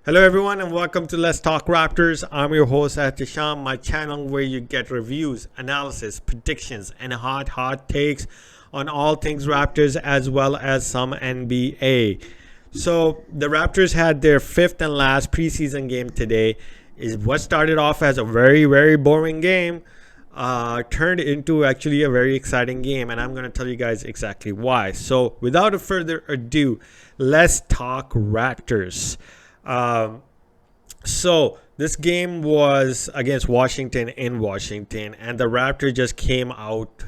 Hello, everyone, and welcome to Let's Talk Raptors. I'm your host, Atisham, my channel where you get reviews, analysis, predictions, and hot takes on all things Raptors as well as some NBA. So, the Raptors had their fifth and last preseason game today. Is what started off as a very boring game turned into actually a very exciting game, and I'm going to tell you guys exactly why. So, without further ado, let's talk Raptors. So this game was against Washington in Washington, and the Raptors just came out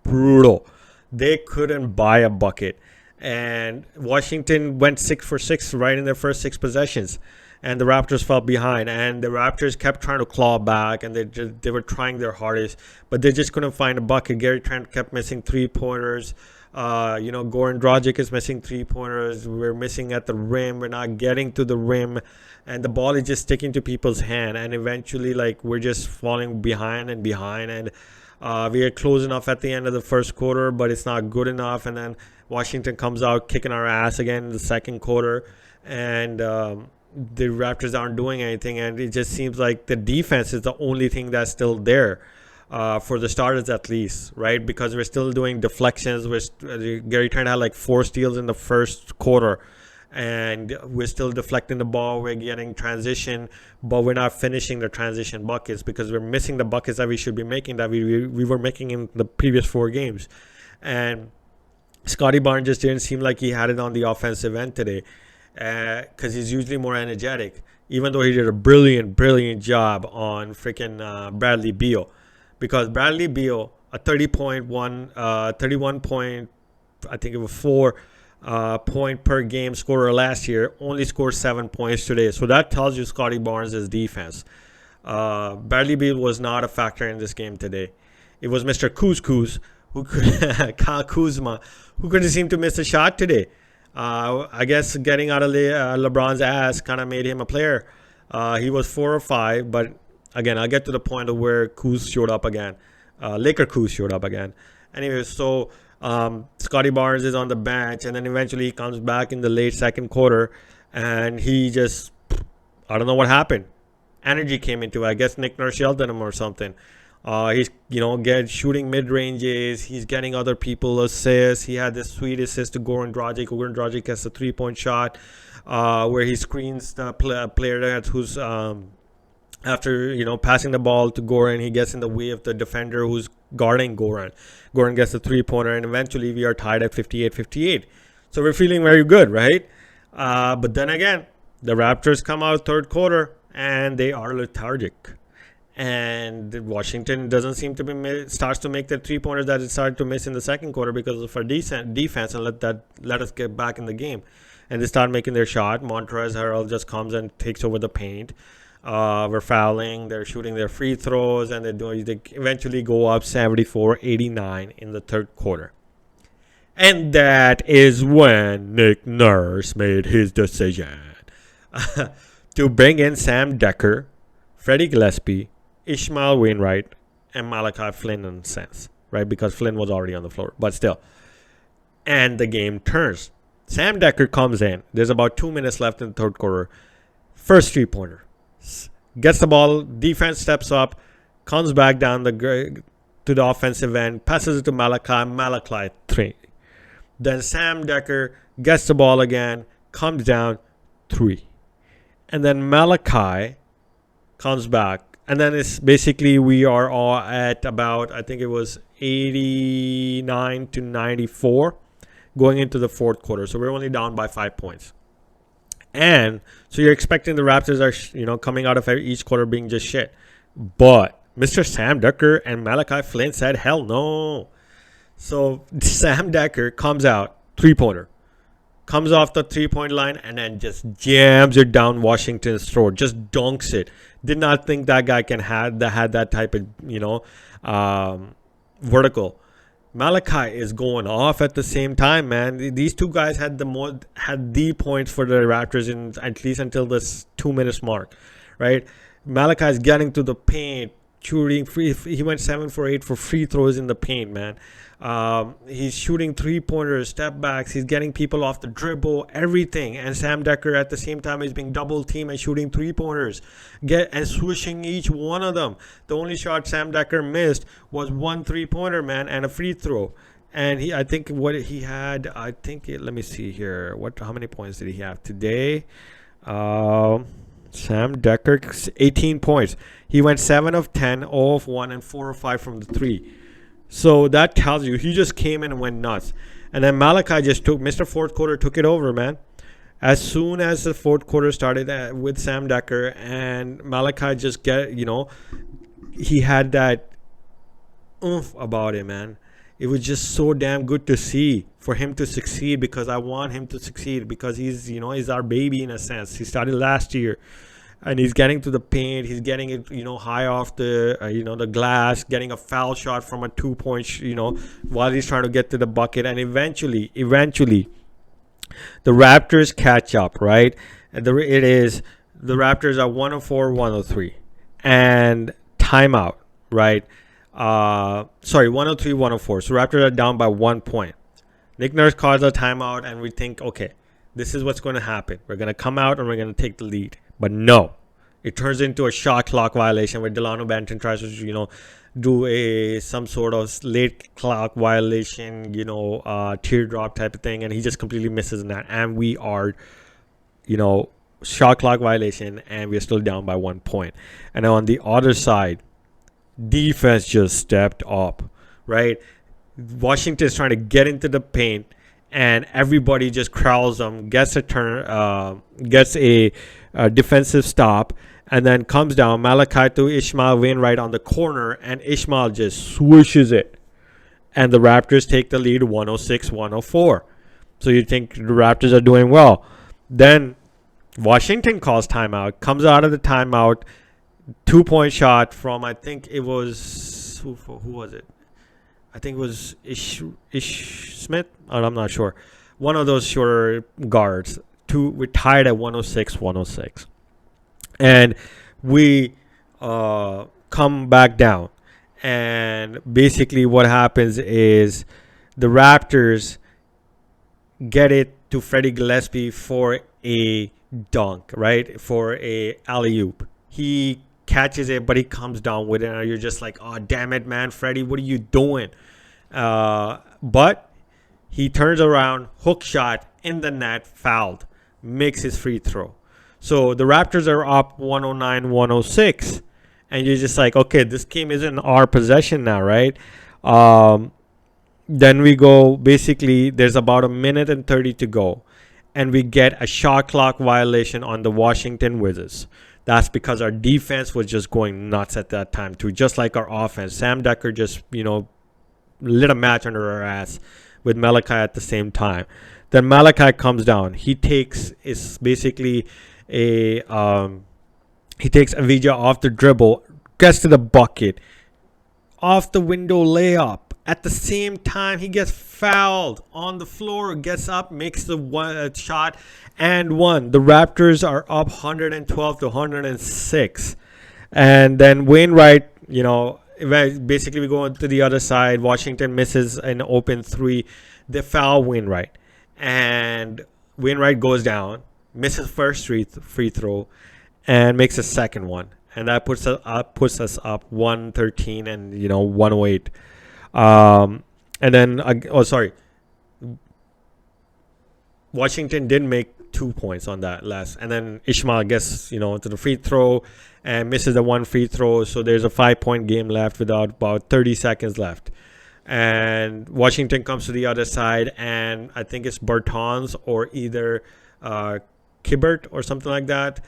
brutal. They couldn't buy a bucket, and Washington went 6 for 6 right in their first 6 possessions, and the Raptors fell behind, and the Raptors kept trying to claw back, and they were trying their hardest, but they just couldn't find a bucket. Gary Trent kept missing 3-pointers. Goran Dragic is missing 3-pointers. We're missing at the rim. We're not getting to the rim, and the ball is just sticking to people's hand. And eventually, we're just falling behind, and we are close enough at the end of the first quarter, but it's not good enough. And then Washington comes out kicking our ass again in the second quarter, and the Raptors aren't doing anything. And it just seems like the defense is the only thing that's still there. For the starters at least, right? Because we're still doing deflections. Gary Trent had 4 steals in the first quarter, and we're still deflecting the ball. We're getting transition, but we're not finishing the transition buckets because we're missing the buckets that we should be making, that we were making in the previous 4 games. And Scotty Barnes just didn't seem like he had it on the offensive end today, because he's usually more energetic, even though he did a brilliant job on freaking Bradley Beal. Because Bradley Beal, a 31 point, I think it was 4 point per game scorer last year, only scored 7 points today. So that tells you Scotty Barnes' defense. Bradley Beal was not a factor in this game today. It was Mr. Kuz, Kyle Kuzma, who couldn't seem to miss a shot today. I guess getting out of LeBron's ass kind of made him a player. He was 4 or 5, but again, I'll get to the point of where Kuz showed up again. Laker Kuz showed up again. Anyway, so Scotty Barnes is on the bench, and then eventually he comes back in the late second quarter, and he just, I don't know what happened. Energy came into it. I guess Nick Nurse yelled at him or something. He's, shooting mid-ranges. He's getting other people assists. He had this sweet assist to Goran Dragic. Goran Dragic has a 3-point shot where he screens the player who's... After, passing the ball to Goran, he gets in the way of the defender who's guarding Goran. Goran gets a 3-pointer, and eventually we are tied at 58-58. So we're feeling very good, right? But then again, the Raptors come out third quarter, and they are lethargic. And Washington doesn't seem to be starts to make the 3-pointers that it started to miss in the second quarter because of our defense, and let us get back in the game. And they start making their shot. Montrezl Harrell just comes and takes over the paint. We're fouling, they're shooting their free throws, and they eventually go up 74-89 in the third quarter. And that is when Nick Nurse made his decision to bring in Sam Dekker, Freddie Gillespie, Ishmael Wainwright, and Malachi Flynn in a sense, right? Because Flynn was already on the floor, but still. And the game turns. Sam Dekker comes in. There's about 2 minutes left in the third quarter. First 3-pointer. Gets the ball, defense steps up, comes back down to the offensive end, passes it to Malachi 3. Then Sam Dekker gets the ball again, comes down 3. And then Malachi comes back. And then it's basically we are all at about, I think it was 89-94 going into the fourth quarter. So we're only down by 5 points. And so you're expecting the Raptors are, coming out of each quarter being just shit. But Mr. Sam Dekker and Malachi Flynn said, hell no. So Sam Dekker comes out, 3-pointer. Comes off the 3-point line and then just jams it down Washington's throat. Just dunks it. Did not think that guy had that type of, vertical. Malachi is going off at the same time, man. These two guys had the points for the Raptors in at least until this 2 minutes mark, right? Malachi is getting to the paint, shooting free. He went 7 for 8 for free throws in the paint, man. He's shooting 3-pointers, step backs. He's getting people off the dribble, everything. And Sam Dekker at the same time is being double teamed and shooting 3-pointers, and swishing each one of them. The only shot Sam Dekker missed was 1 3-pointer, man, and a free throw. And I think what he had, let me see here. How many points did he have today? Sam Dekker, 18 points. He went 7 of 10, 0 of 1, and 4 of 5 from the 3. So that tells you he just came in and went nuts. And then Malachi just Mr. Fourth Quarter took it over, man. As soon as the fourth quarter started with Sam Dekker, and Malachi just he had that oomph about it, man. It was just so damn good to see for him to succeed, because I want him to succeed, because he's our baby in a sense. He started last year. And he's getting to the paint. He's getting it, high off the, the glass, getting a foul shot from a 2-point, while he's trying to get to the bucket. And eventually, the Raptors catch up, right? And the Raptors are 104, 103, and timeout, right? 103, 104. So Raptors are down by 1 point. Nick Nurse calls a timeout, and we think, okay, this is what's going to happen. We're going to come out and we're going to take the lead. But no, it turns into a shot clock violation where Delano Banton tries to, do some sort of late clock violation, teardrop type of thing, and he just completely misses that. And we are, shot clock violation, and we're still down by 1 point. And on the other side, defense just stepped up, right? Washington is trying to get into the paint, and everybody just crowds them, gets a defensive stop, and then comes down. Malachi to Ishmael Wainwright on the corner, and Ishmael just swishes it. And the Raptors take the lead 106-104. So you think the Raptors are doing well. Then Washington calls timeout, comes out of the timeout, 2-point shot from, I think it was, who was it? I think it was Ish Smith. I'm not sure. One of those shorter guards. We're tied at 106-106. And we come back down. And basically what happens is the Raptors get it to Freddie Gillespie for a dunk, right? For a alley-oop. He catches it, but he comes down with it, and you're just like, oh, damn it, man, Freddie, what are you doing? But he turns around, hook shot in the net, fouled, makes his free throw. So the Raptors are up 109-106, and you're just like, okay, this game is in our possession now, right? Then we go, basically, there's about 1:30 to go, and we get a shot clock violation on the Washington Wizards. That's because our defense was just going nuts at that time too, just like our offense. Sam Dekker just, lit a match under our ass with Malachi at the same time. Then Malachi comes down. He takes Avdija off the dribble, gets to the bucket, off the window layup. At the same time, he gets fouled on the floor, gets up, makes the one shot, and won. The Raptors are up 112-106. And then Wainwright, basically we go to the other side. Washington misses an open 3. They foul Wainwright. And Wainwright goes down, misses first free throw, and makes a second one. And that puts us up 113 and 108. And then Washington did make 2 points on that last, and then Ishmael gets to the free throw and misses the 1 free throw. So there's a 5-point game left without about 30 seconds left, and Washington comes to the other side, and I think it's Bertans or either Kibbert or something like that,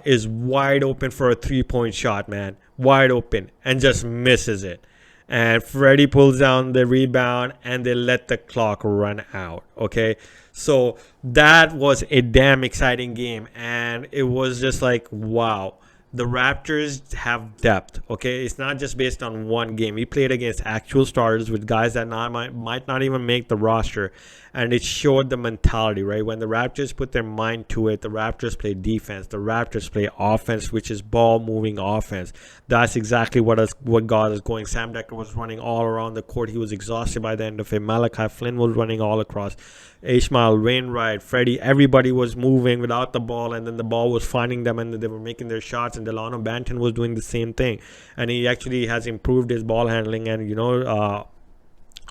is wide open for a 3-point shot, man, wide open, and just misses it. And Freddie pulls down the rebound, and they let the clock run out. Okay, so that was a damn exciting game, and it was just like, wow, the Raptors have depth. Okay, it's not just based on one game. We played against actual starters with guys that might not even make the roster, and it showed the mentality, right? When the Raptors put their mind to it, the Raptors play defense. The Raptors play offense, which is ball moving offense. That's exactly what got us going. Sam Dekker was running all around the court. He was exhausted by the end of it. Malachi Flynn was running all across. Ishmael, Wainwright, Freddie, everybody was moving without the ball, and then the ball was finding them, and they were making their shots. And Delano Banton was doing the same thing, and he actually has improved his ball handling and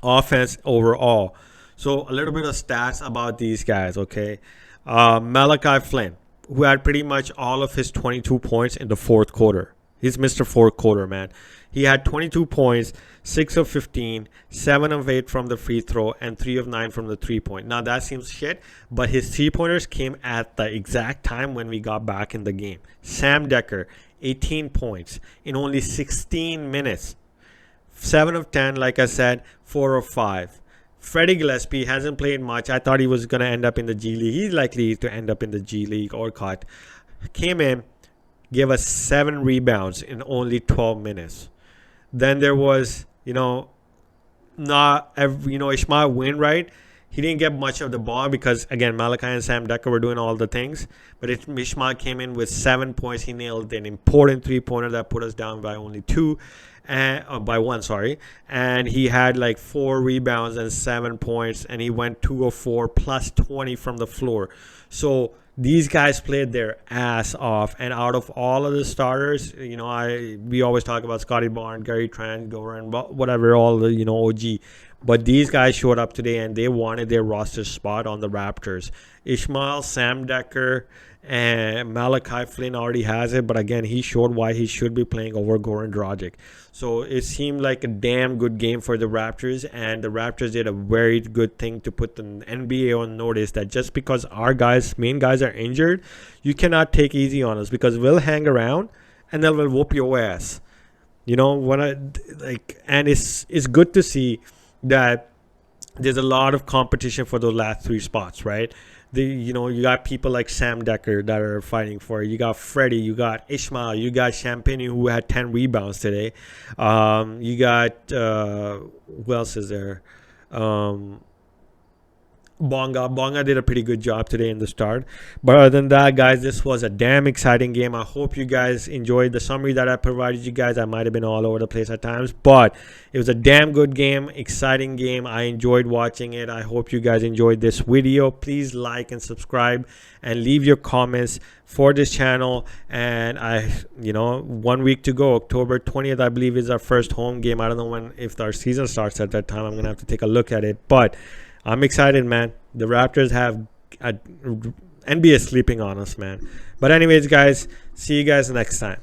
offense overall. So a little bit of stats about these guys. Okay, Malachi Flynn, who had pretty much all of his 22 points in the fourth quarter. He's Mr. Fourth Quarter, man. He had 22 points, 6 of 15, 7 of 8 from the free throw, and 3 of 9 from the three-point. Now, that seems shit, but his three-pointers came at the exact time when we got back in the game. Sam Dekker, 18 points in only 16 minutes. 7 of 10, like I said, 4 of 5. Freddie Gillespie hasn't played much. I thought he was going to end up in the G League. He's likely to end up in the G League or cut. Came in, gave us 7 rebounds in only 12 minutes. Then there was, Ishmael Wainwright. He didn't get much of the ball because, again, Malachi and Sam Dekker were doing all the things. But Ishmael came in with 7 points. He nailed an important three-pointer that put us down by only 2. By 1, sorry. And he had like 4 rebounds and 7 points. And he went 2 of 4 plus 20 from the floor. So these guys played their ass off, and out of all of the starters, we always talk about Scotty Barnes, Gary Trent, Goran, whatever, all the OG, but these guys showed up today and they wanted their roster spot on the Raptors. Ishmael, Sam Dekker, and Malachi Flynn already has it, but again, he showed why he should be playing over Goran Dragic. So it seemed like a damn good game for the Raptors, and the Raptors did a very good thing to put the NBA on notice that just because our main guys are injured, you cannot take easy on us, because we'll hang around and then we'll whoop your ass. And it's good to see that there's a lot of competition for those last 3 spots, right? You got people like Sam Dekker that are fighting for it. You got Freddie, you got Ishmael, you got Champagne, who had 10 rebounds today. You got who else is there? Bonga did a pretty good job today in the start. But other than that, guys, this was a damn exciting game. I hope you guys enjoyed the summary that I provided you guys. I might have been all over the place at times, but it was a damn good game, exciting game. I enjoyed watching it. I hope you guys enjoyed this video. Please like and subscribe and leave your comments for this channel. And 1 week to go. October 20th, I believe, is our first home game. I don't know if our season starts at that time. I'm gonna have to take a look at it, but I'm excited, man. The Raptors have NBA sleeping on us, man. But anyways, guys, see you guys next time.